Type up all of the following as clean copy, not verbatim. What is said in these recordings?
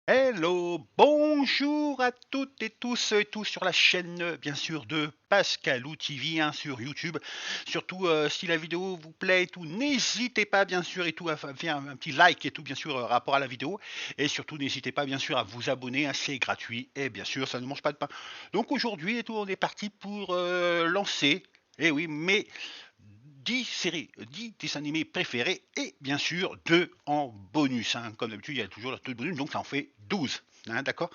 Hello, bonjour à toutes et tous sur la chaîne, bien sûr, de Pascalou TV, hein, sur YouTube. Surtout, si la vidéo vous plaît et tout, n'hésitez pas, bien sûr, et tout, à faire un petit like et tout, bien sûr, rapport à la vidéo. Et surtout, n'hésitez pas, bien sûr, à vous abonner, hein, c'est gratuit. Et bien sûr, ça ne mange pas de pain. Donc aujourd'hui, et tout, on est parti pour lancer, eh oui, mais 10 séries, 10 dessins animés préférés et bien sûr 2 en bonus, hein. Comme d'habitude, il y a toujours la 2 bonus, donc ça en fait 12. Hein, d'accord.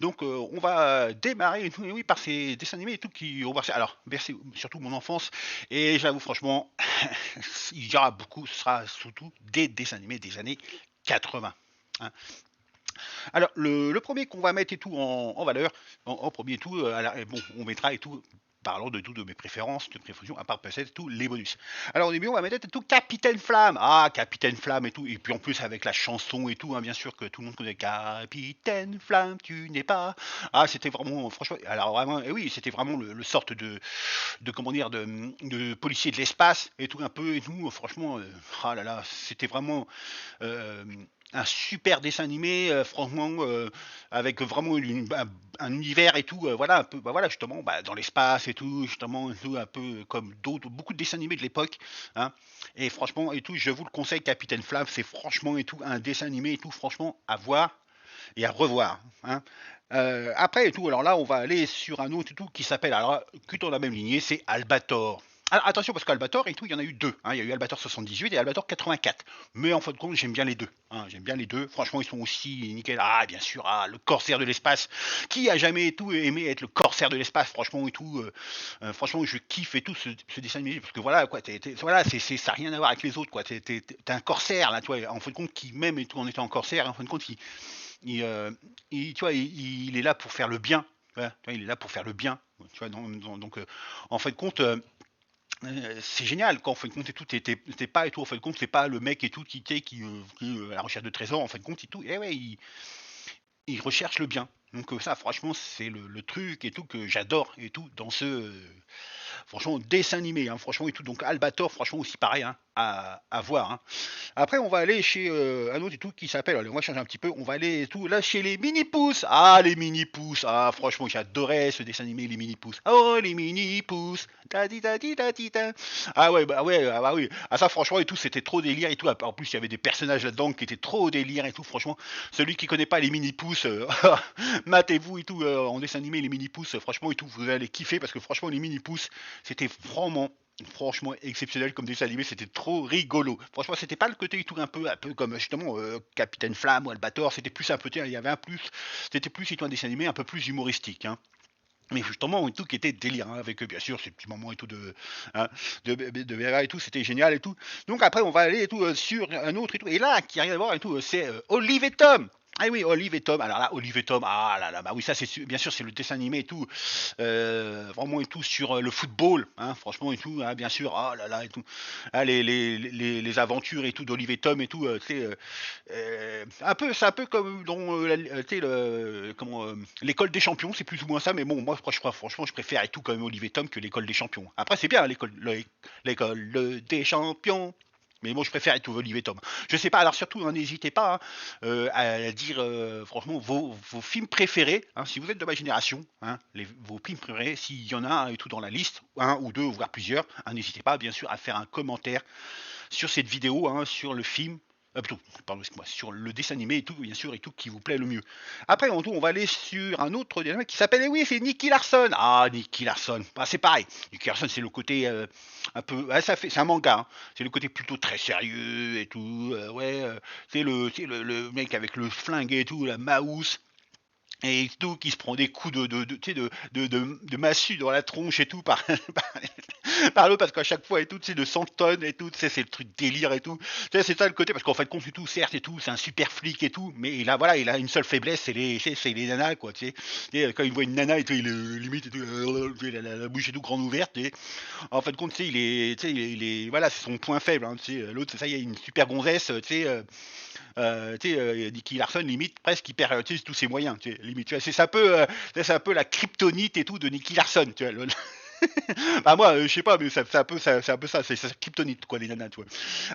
Donc on va démarrer oui, par ces dessins animés et tout qui ont versé. Alors, versé surtout mon enfance. Et j'avoue franchement, il y aura beaucoup, ce sera surtout des dessins animés des années 80. Hein. Alors, le premier qu'on va mettre et tout en valeur, en premier et tout, bon, on mettra et tout, parlons de tout de mes préférences, de préférences, à part peut-être tout les bonus. Alors au début on va mettre tout Capitaine Flamme. Ah, Capitaine Flamme et tout, et puis en plus avec la chanson et tout, hein, bien sûr que tout le monde connaît Capitaine Flamme, tu n'es pas. Ah, c'était vraiment, franchement, alors vraiment, et oui, c'était vraiment le sorte de comment dire, de policier de l'espace et tout un peu et tout. Franchement, ah là là, c'était vraiment euh, un super dessin animé, franchement, avec vraiment un univers et tout, voilà, un peu, bah voilà, justement, bah, dans l'espace et tout, justement, et tout, un peu comme d'autres, beaucoup de dessins animés de l'époque, hein. Et franchement, et tout, je vous le conseille, Capitaine Flamme, c'est franchement et tout, un dessin animé et tout, franchement, à voir et à revoir, hein. Après et tout, alors là, on va aller sur un autre et tout qui s'appelle, alors, que dans la même lignée, c'est Albator. Alors, attention, parce qu'Albator et tout, il y en a eu deux, hein. Il y a eu Albator 78 et Albator 84. Mais en fin de compte, j'aime bien les deux, hein. J'aime bien les deux. Franchement, ils sont aussi nickel. Ah, bien sûr, ah, le corsaire de l'espace. Qui a jamais et tout aimé être le corsaire de l'espace, franchement, et tout. Franchement, je kiffe et tout ce dessin animé. Parce que voilà, quoi, voilà, ça n'a rien à voir avec les autres, quoi. T'es un corsaire, là, tu vois. En fin de compte, qui même et tout en étant un corsaire, en fin de compte, tu vois, il est là pour faire le bien. Ouais, tu vois, il est là pour faire le bien. Tu vois, donc, en fin de compte, c'est génial quand en fin de compte et tout, t'es pas et tout, en fin de compte, c'est pas le mec et tout qui à la recherche de trésors, en fin de compte et tout. Et ouais, il recherche le bien. Donc ça, franchement, c'est le truc et tout que j'adore et tout dans franchement, dessin animé, hein, franchement et tout. Donc Albator, franchement aussi pareil, hein, à voir, hein. Après, on va aller chez un autre et tout qui s'appelle, allez, on va changer un petit peu, on va aller et tout là chez les mini-pousses. Ah, les mini-pousses. Ah, franchement, j'adorais ce dessin animé, les mini-pousses. Oh, les mini-pousses. Ta di ta di ta di ta. Ah ouais, ah bah oui. Ah ça, franchement et tout, c'était trop délire et tout. En plus, il y avait des personnages là-dedans qui étaient trop délire et tout. Franchement, celui qui connaît pas les mini-pousses, matez-vous et tout en dessin animé les mini-pousses. Franchement et tout, vous allez kiffer parce que franchement, les mini-pousses, c'était franchement exceptionnel comme dessin animé, c'était trop rigolo. Franchement, c'était pas le côté tout un peu comme justement Capitaine Flamme ou Albator, c'était plus un peu, il y avait un plus, c'était plus un dessin animé un peu plus humoristique, hein. Mais justement, et tout qui était délire, hein, avec bien sûr ces petits moments et tout hein, de Vera et tout, c'était génial et tout. Donc après, on va aller et tout sur un autre et tout. Et là, qui a rien à voir et tout, c'est Olive et Tom. Ah oui, Olive et Tom. Alors là, Olive et Tom, ah là là, bah oui, ça c'est bien sûr, c'est le dessin animé et tout, vraiment et tout sur le football, hein, franchement et tout, hein, bien sûr, ah là là et tout, ah, les aventures et tout d'Olive et Tom et tout, tu sais, un peu, c'est un peu comme dans tu sais, comment, l'école des champions, c'est plus ou moins ça, mais bon, moi, je crois, franchement, je préfère et tout quand même Olivier Tom que l'école des champions. Après, c'est bien l'école des champions. Mais moi, je préfère être Olivier Tom. Je sais pas, alors surtout, hein, n'hésitez pas hein, à dire franchement vos films préférés, hein, si vous êtes de ma génération, hein, vos films préférés, s'il y en a un et tout dans la liste, un ou deux, voire plusieurs, hein, n'hésitez pas, bien sûr, à faire un commentaire sur cette vidéo, hein, sur le film, plutôt, pardon, excuse-moi, sur le dessin animé et tout, bien sûr, et tout qui vous plaît le mieux. Après, on va aller sur un autre dessin animé qui s'appelle, eh oui, c'est Nicky Larson. Ah, Nicky Larson, bah, c'est pareil. Nicky Larson, c'est le côté un peu, ah, c'est un manga, hein. C'est le côté plutôt très sérieux et tout, ouais, le mec avec le flingue et tout, la mouse et tout qui se prend des coups tu sais, de massue dans la tronche et tout par l'autre parce qu'à chaque fois et tout, tu sais, de 100 tonnes et tout, tu sais, c'est le truc délire et tout. Tu sais, c'est ça le côté parce qu'en fait, compte et tout, certes et tout, c'est un super flic et tout, mais il a voilà, il a une seule faiblesse, c'est les nanas quoi, tu sais. Et quand il voit une nana et tout, il limite et tout, la bouche et tout grande ouverte et en fait compte, tu sais, tu sais, voilà, c'est son point faible, hein, tu sais. L'autre, c'est ça, il y a une super gonzesse, tu sais. Nicky Larson limite presque il perd tous ses moyens, tu sais, limite, tu vois, c'est un peu la kryptonite et tout de Nicky Larson, tu vois, Bah moi, je sais pas, mais c'est un peu ça, c'est kryptonite quoi les nanas, tu vois.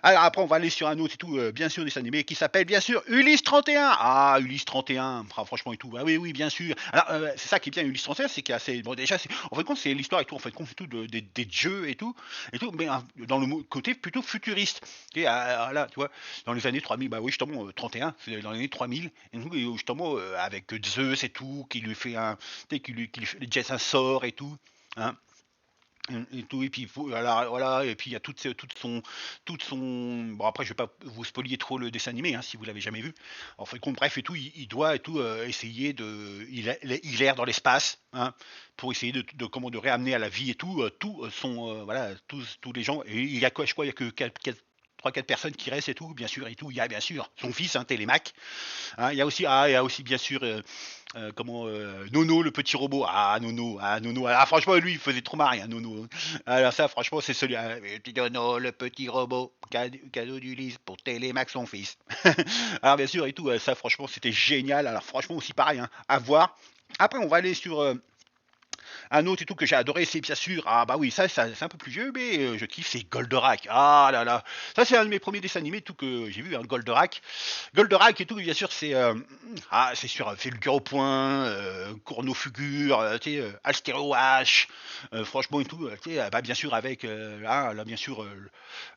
Alors après on va aller sur un autre et tout, bien sûr dessin animé qui s'appelle bien sûr Ulysse 31. Ah Ulysse 31, ah, franchement et tout. Ah oui oui bien sûr. Alors c'est ça qui est bien Ulysse 31, c'est qu'il y a assez bon déjà c'est en fait compte c'est l'histoire et tout, en fait compte c'est tout des jeux et tout, mais dans le côté plutôt futuriste. Et là tu vois dans les années 3000, bah oui justement 31, c'est dans les années 3000 et tout, et justement avec Zeus et tout qui lui fait un tu sais, qui lui fait jette un sort et tout. Hein, et tout, et puis voilà, voilà, et puis il y a toute son. Bon après je vais pas vous spoiler trop le dessin animé si vous l'avez jamais vu. En fait, bref et tout, il doit et tout essayer de, il erre dans l'espace, pour essayer comment de réamener à la vie et tout, tout son voilà tous les gens. Et il y a quoi, je crois, il y a que 3-4 personnes qui restent et tout, bien sûr et tout. Il y a bien sûr son fils, Télémaque. Il y a aussi bien sûr comment Nono le petit robot. Nono. Ah franchement lui il faisait trop marrer Nono. Alors ça franchement c'est celui petit Nono le petit robot cadeau d'Ulysse pour Télémaque son fils. Alors bien sûr et tout ça franchement c'était génial. Alors franchement aussi pareil à voir. Après on va aller sur un autre et tout que j'ai adoré, c'est bien sûr, ah bah oui, ça c'est un peu plus vieux, mais je kiffe, c'est Goldorak. Ah là là, ça c'est un de mes premiers dessins animés tout que j'ai vu, Goldorak. Goldorak et tout, bien sûr, c'est sur Fulgur au point, Courno Fugur, tu sais, Alstero H, franchement et tout, tu sais, bah bien sûr avec, là bien sûr,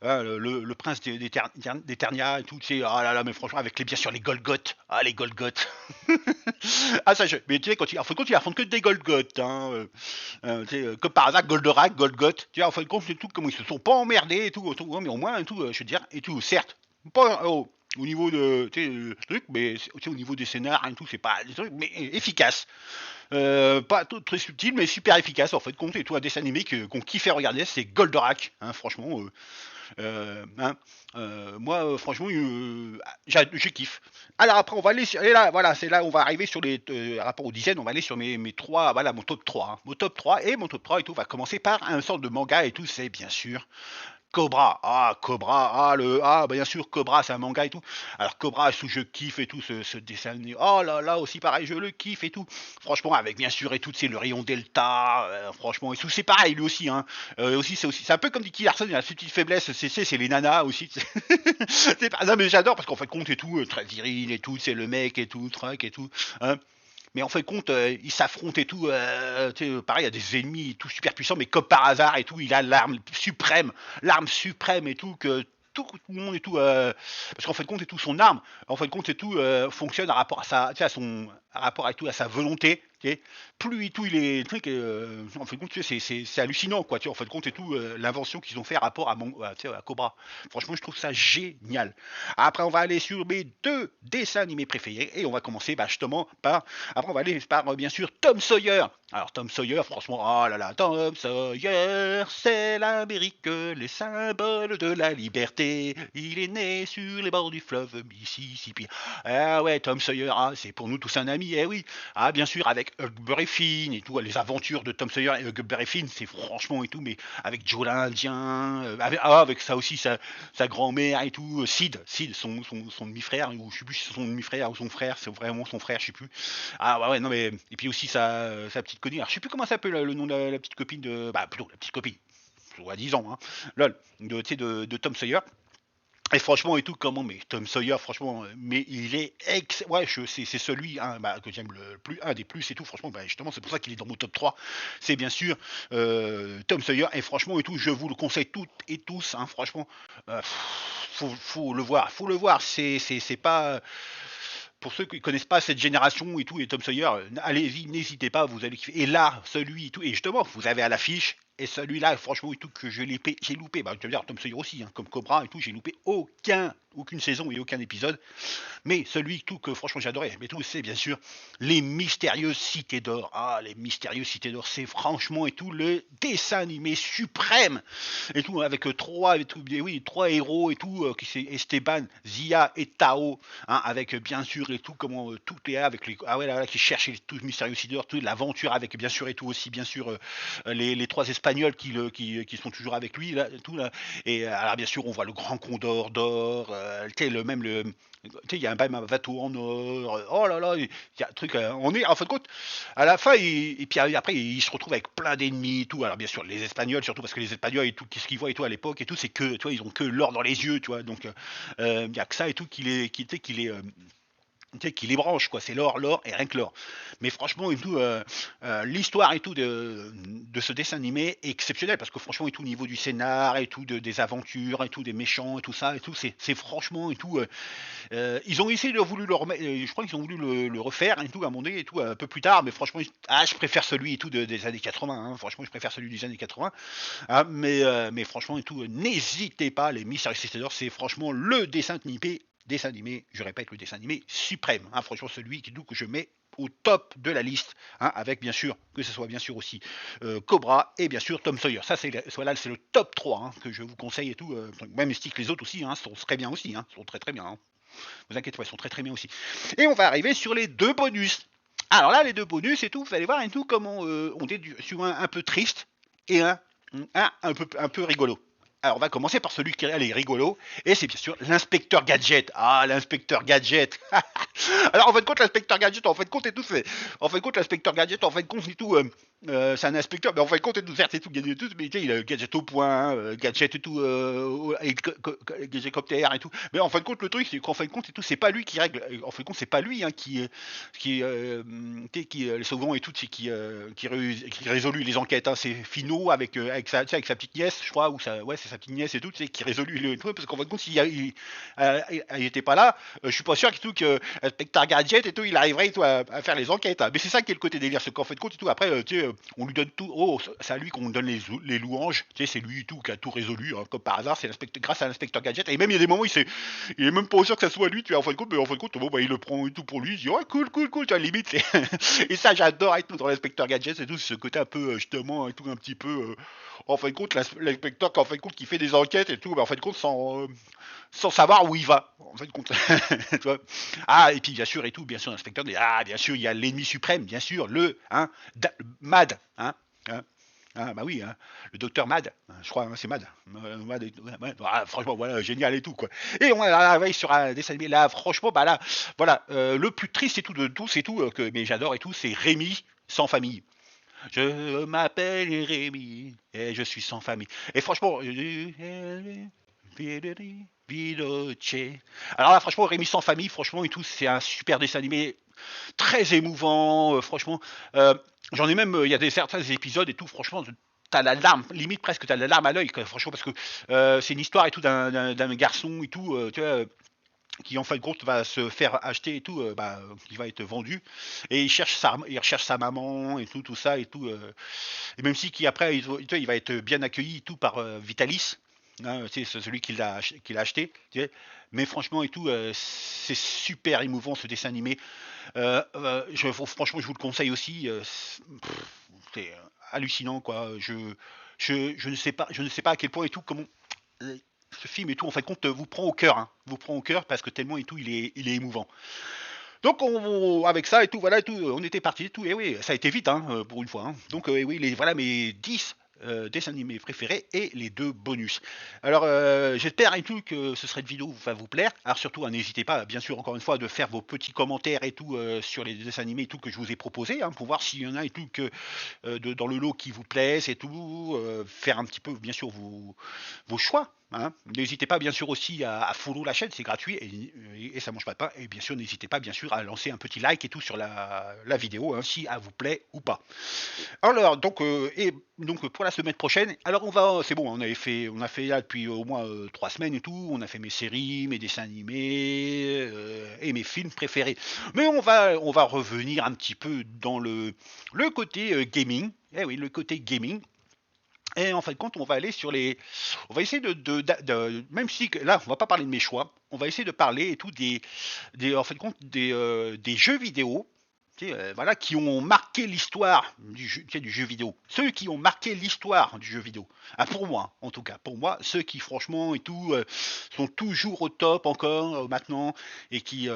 le prince d'Eternia et tout, tu sais, ah là là, mais franchement avec bien sûr les Golgoth, les Golgoth. Ah ça, mais tu sais quand il affronte que des Golgoth, tu sais, comme par hasard, Goldorak, Golgoth, tu vois, en fin de compte, c'est tout comme ils se sont pas emmerdés et tout, mais au moins, et tout, je veux dire, et tout, certes, pas au niveau de, tu sais, truc, mais tu sais, au niveau des scénars et tout, c'est pas des trucs, mais efficace. Pas tout, très subtil, mais super efficace, en fait, compte, et tout, un dessin animé qu'on kiffait regarder, c'est Goldorak, franchement, euh, hein, moi, franchement, je kiffe. Alors après, on va aller sur, et là, voilà, c'est là où on va arriver sur les rapport aux dizaines, on va aller sur mes trois, voilà, mon top 3. Mon top 3 et mon top 3 et tout va commencer par un sorte de manga et tout, c'est bien sûr Cobra, Cobra, bah bien sûr, Cobra, c'est un manga et tout. Alors Cobra, je kiffe et tout, ce dessin animé. Oh là là, aussi pareil, je le kiffe et tout. Franchement, avec bien sûr et tout, c'est le rayon Delta, franchement, et tout, c'est pareil, lui aussi, c'est un peu comme Dicky Larson, il a ses petites faiblesses, c'est les nanas aussi. Non mais j'adore parce qu'en fait compte et tout, très viril et tout, c'est le mec et tout, truc et tout. Hein. Mais en fait compte, ils s'affrontent et tout. Pareil, il y a des ennemis et tout super puissants, mais comme par hasard et tout, il a l'arme suprême et tout que tout le monde et tout, parce qu'en fait compte et tout son arme, en fait compte et tout fonctionne à rapport à sa, tu sais, à son, à rapport à tout à sa volonté. Tu sais. Plus et tout il est, truc, en fait compte, tu sais, c'est hallucinant quoi. Tu sais, en fait compte et tout l'invention qu'ils ont fait à rapport tu sais, à Cobra. Franchement, je trouve ça génial. Après, on va aller sur mes deux dessins animés préférés et on va commencer justement par après, on va aller par, bien sûr, Tom Sawyer. Alors, Tom Sawyer, franchement, oh là là, Tom Sawyer, c'est l'Amérique, les symboles de la liberté. Il est né sur les bords du fleuve Mississippi. Ah ouais, Tom Sawyer, c'est pour nous tous un ami, eh oui. Ah, bien sûr, avec Huckleberry Finn et tout, les aventures de Tom Sawyer et Huckleberry Finn, c'est franchement et tout, mais avec Joe l'Indien, avec ça aussi, sa grand-mère et tout, Sid son demi-frère, ou je sais plus si c'est son demi-frère ou son frère, c'est vraiment son frère, je sais plus. Ah ouais, ouais, non mais et puis aussi sa petite copine. Alors, je sais plus comment s'appelle le nom de la petite copine de, bah plutôt la petite copine, à 10 ans, lol, de Tom Sawyer. Et franchement et tout comment mais Tom Sawyer franchement mais il est ouais c'est celui que j'aime le plus un des plus et tout franchement justement c'est pour ça qu'il est dans mon top 3 c'est bien sûr Tom Sawyer et franchement et tout je vous le conseille toutes et tous franchement faut le voir c'est pas pour ceux qui connaissent pas cette génération et tout, et Tom Sawyer, allez-y, n'hésitez pas, vous allez kiffer. Et là, celui et tout, et justement, vous avez à l'affiche, et celui-là, franchement, et tout, que j'ai loupé, tu veux dire Tom Sawyer aussi, comme Cobra et tout, j'ai loupé aucune saison et aucun épisode. Mais celui tout que franchement j'adorais, mais tout c'est bien sûr les mystérieuses cités d'or. Ah, les mystérieuses cités d'or, c'est franchement et tout le dessin animé suprême et tout avec trois héros et tout qui c'est Esteban, Zia et Tao, avec bien sûr et tout comment tout est avec les qui cherchent les tout mystérieux cités d'or, toute l'aventure avec bien sûr et tout aussi bien sûr les trois Espagnols qui sont toujours avec lui là, tout là. Et alors bien sûr, on voit le Grand Condor d'or, tu sais le même le tu sais, il y a même un bateau en or, oh là là, il y a un truc, on est en fin de compte, à la fin, et puis après, il se retrouve avec plein d'ennemis et tout. Alors bien sûr, les Espagnols surtout, parce que les Espagnols et tout, qu'est-ce qu'ils voient et tout à l'époque et tout, c'est que, tu vois, ils ont que l'or dans les yeux, tu vois. Donc, il y a que ça et tout qui les branche, quoi. C'est l'or, l'or et rien que l'or. Mais franchement, et tout, l'histoire et tout de ce dessin animé est exceptionnel parce que franchement, et tout, au niveau du scénar et tout, des aventures et tout, des méchants et tout ça et tout, c'est franchement et tout. Ils ont essayé de voulu le remettre, je crois qu'ils ont voulu le refaire et tout, à un moment donné et tout, un peu plus tard, mais franchement, je préfère celui et tout des années 80, hein. Franchement, je préfère celui des années 80. Ah, mais franchement et tout, n'hésitez pas, les Mystery Sisters, c'est franchement le dessin animé, je répète, le dessin animé suprême, hein, franchement celui que je mets au top de la liste, hein, avec bien sûr, que ce soit bien sûr aussi Cobra et bien sûr Tom Sawyer. Ça, c'est le top 3, hein, que je vous conseille et tout, même si que les autres aussi, hein, sont très bien aussi, hein, sont très très bien. Hein. Vous inquiétez pas, ils sont très très bien aussi. Et on va arriver sur les deux bonus. Alors là, les deux bonus et tout, vous allez voir et tout comment on est sur un peu triste et un peu rigolo. Alors on va commencer par celui qui est rigolo, et c'est bien sûr l'inspecteur Gadget. Ah, l'inspecteur Gadget. Alors en fin de compte, l'inspecteur Gadget, en fin de compte et tout, en fin de compte, l'inspecteur Gadget, en fin de compte et tout, c'est un inspecteur, mais en fin de compte et tout, certes c'est tout gadget et tout, mais tu sais, il a le gadget au point, gadget et tout, hélicoptère et tout. Mais en fin de compte, le truc, c'est qu'en fin de compte et tout, c'est pas lui qui règle. En fin de compte, c'est pas lui hein, qui souvent et tout, c'est qui résout les enquêtes. Hein. C'est Fino avec sa petite nièce, je crois, ou ouais, c'est sa petite nièce et tout, tu sais, qui résout le truc, parce qu'en fin de compte, il était pas là, je suis pas sûr que l'inspecteur Gadget et tout, il arriverait et tout, à faire les enquêtes. Hein. Mais c'est ça qui est le côté délire, c'est qu'en fait de compte et tout, après, tu sais, on lui donne tout, oh, c'est à lui qu'on donne les louanges, tu sais, c'est lui et tout qui a tout résolu, hein, comme par hasard, c'est grâce à l'inspecteur Gadget, et même il y a des moments où il est même pas sûr que ça soit lui, tu vois, en fin de compte, mais en fin de compte, bon, bah, il le prend et tout pour lui, il dit, oh, cool, cool, cool, tu vois, limite, et ça, j'adore et tout, dans l'inspecteur Gadget, c'est tout, ce côté un peu, justement, et tout, un petit peu, en fin de compte, l'inspecteur, en fin de compte, qui fait des enquêtes et tout, mais en fin de compte, sans savoir où il va, en fin de compte, tu vois. Ah, et puis, bien sûr, et tout, bien sûr, l'inspecteur dit, ah, bien sûr, il y a l'ennemi suprême, bien sûr, Mad, hein, hein. Ah bah oui, hein, le docteur Mad, je crois, hein, c'est Mad. Ouais, ah, franchement, voilà, génial et tout quoi. Et on arrive sur un dessin animé là, franchement, bah là, voilà, le plus triste et tout de tous et tout, mais j'adore et tout, c'est Rémi sans famille. Je m'appelle Rémi et je suis sans famille. Et franchement, alors là, franchement, Rémi sans famille, franchement et tout, c'est un super dessin animé très émouvant, franchement. Euh, J'en ai même, il y a certains épisodes et tout, franchement, t'as la larme, limite presque t'as la larme à l'œil, franchement, parce que c'est une histoire et tout d'un garçon et tout, tu vois, qui en fin de compte va se faire acheter et tout, qui va être vendu, et il recherche sa maman et tout, tout ça et tout, et même si qui après, il va être bien accueilli et tout par Vitalis. Hein, c'est celui qui l'a acheté, tu sais. Mais franchement et tout, c'est super émouvant ce dessin animé. Franchement, je vous le conseille aussi. C'est hallucinant, quoi. Je ne sais pas à quel point et tout, comment euh, ce film et tout, en fin de compte, vous prend au cœur. Hein. Vous prend au cœur parce que tellement et tout, il est émouvant. Donc, avec ça et tout, voilà, et tout, on était parti et tout. Et oui, ça a été vite, hein, pour une fois. Hein. Donc, oui, voilà mes 10 dessins animés préférés et les deux bonus. Alors, j'espère et tout que cette vidéo va vous plaire. Alors, surtout, n'hésitez pas, bien sûr, encore une fois, de faire vos petits commentaires et tout sur les dessins animés et tout que je vous ai proposés, hein, pour voir s'il y en a et tout dans le lot qui vous plaisent et tout. Faire un petit peu, bien sûr, vos choix. Hein. N'hésitez pas bien sûr aussi à follow la chaîne, c'est gratuit et ça mange pas de pain. Et bien sûr, n'hésitez pas bien sûr à lancer un petit like et tout sur la vidéo, hein, si elle vous plaît ou pas. Alors donc pour la semaine prochaine, alors c'est bon, on a fait là depuis au moins 3 semaines et tout. On a fait mes séries, mes dessins animés et mes films préférés. Mais on va revenir un petit peu dans le côté gaming. Eh oui, le côté gaming. Et en fin de compte, on va aller sur on va essayer même si là, on va pas parler de mes choix, on va essayer de parler et tout en fin de compte, des jeux vidéo, tu sais, voilà, qui ont marqué l'histoire tu sais, du jeu vidéo. Ceux qui ont marqué l'histoire du jeu vidéo. Ah, pour moi, en tout cas, pour moi, ceux qui franchement et tout sont toujours au top encore maintenant et qui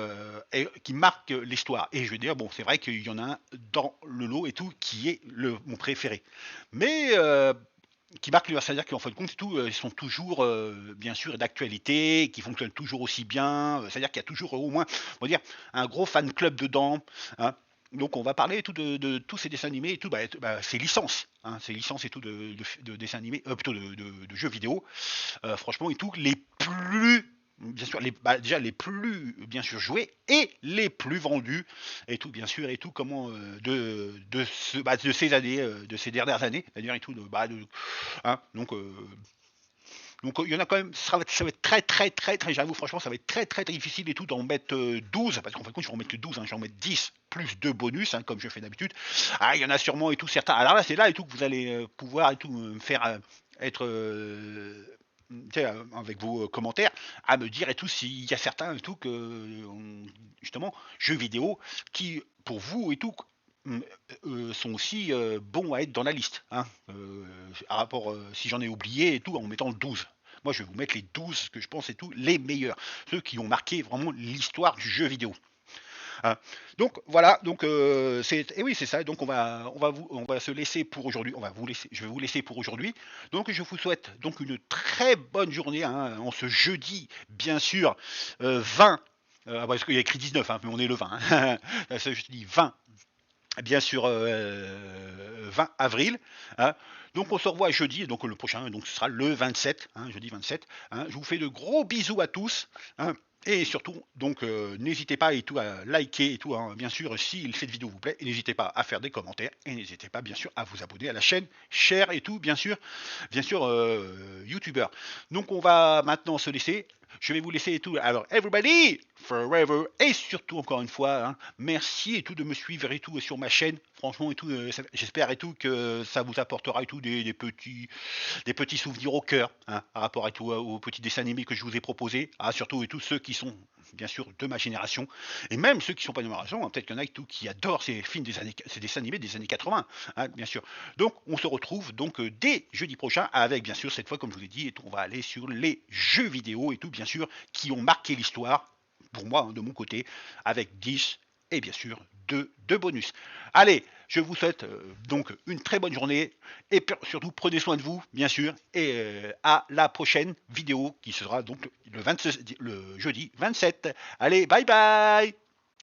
marquent l'histoire. Et je veux dire, bon, c'est vrai qu'il y en a un dans le lot et tout qui est mon préféré. Mais qui marquent l'univers, c'est-à-dire qu'en fin de compte, tout, ils sont toujours, bien sûr, d'actualité, qui fonctionnent toujours aussi bien. C'est-à-dire qu'il y a toujours au moins, on va dire, un gros fan club dedans. Hein. Donc on va parler et tout de tous ces dessins animés et tout, ces licences, hein, ces licences et tout de dessins animés, plutôt de jeux vidéo. Franchement et tout, les plus bien sûr déjà les plus bien sûr joués et les plus vendus et tout bien sûr et tout comment de ces années de ces dernières années c'est-à-dire et tout hein, donc il y en a quand même, ça va être très, j'avoue franchement, ça va être très difficile et tout d'en mettre 12, parce qu'en fait, je vais en mettre que 12, hein, je vais en mettre 10 plus 2 bonus, hein, comme je fais d'habitude. Ah, il y en a sûrement et tout, certains. Alors là, c'est là et tout que vous allez pouvoir et tout me faire être. Avec vos commentaires, à me dire et tout s'il y a certains et tout que justement jeux vidéo qui pour vous et tout sont aussi bons à être dans la liste. Hein, à rapport, si j'en ai oublié et tout, en mettant le 12. Moi, je vais vous mettre les 12 que je pense et tout, les meilleurs. Ceux qui ont marqué vraiment l'histoire du jeu vidéo. Hein. Donc voilà, donc et oui c'est ça. Donc on va se laisser pour aujourd'hui. Je vais vous laisser pour aujourd'hui. Donc je vous souhaite donc une très bonne journée hein, en ce jeudi, bien sûr 20. Parce qu'il y a écrit 19, hein, mais on est le 20. Hein. Ce jeudi 20 bien sûr 20 avril. Hein. Donc on se revoit jeudi, donc le prochain, donc ce sera le 27, hein, jeudi 27. Hein. Je vous fais de gros bisous à tous. Hein. Et surtout, donc n'hésitez pas et tout à liker et tout, hein, bien sûr, si cette vidéo vous plaît, et n'hésitez pas à faire des commentaires et n'hésitez pas bien sûr à vous abonner à la chaîne, share et tout, bien sûr, youtubeur. Donc on va maintenant se laisser. Je vais vous laisser et tout. Alors, everybody, forever, et surtout encore une fois, hein, merci et tout de me suivre et tout sur ma chaîne. Franchement et tout, j'espère et tout que ça vous apportera et tout des petits souvenirs au cœur, hein, par rapport à tout aux petits dessins animés que je vous ai proposés. Ah, surtout et tous ceux qui sont bien sûr de ma génération, et même ceux qui sont pas de ma génération, hein, peut-être qu'il y en a et tout qui adorent ces films ces dessins animés des années 80, hein, bien sûr. Donc on se retrouve donc dès jeudi prochain avec bien sûr cette fois comme je vous l'ai dit et tout, on va aller sur les jeux vidéo et tout bien sûr qui ont marqué l'histoire pour moi hein, de mon côté avec 10 et bien sûr deux bonus. Allez, je vous souhaite donc une très bonne journée et surtout prenez soin de vous bien sûr et à la prochaine vidéo qui sera donc le jeudi 27. Allez, bye bye.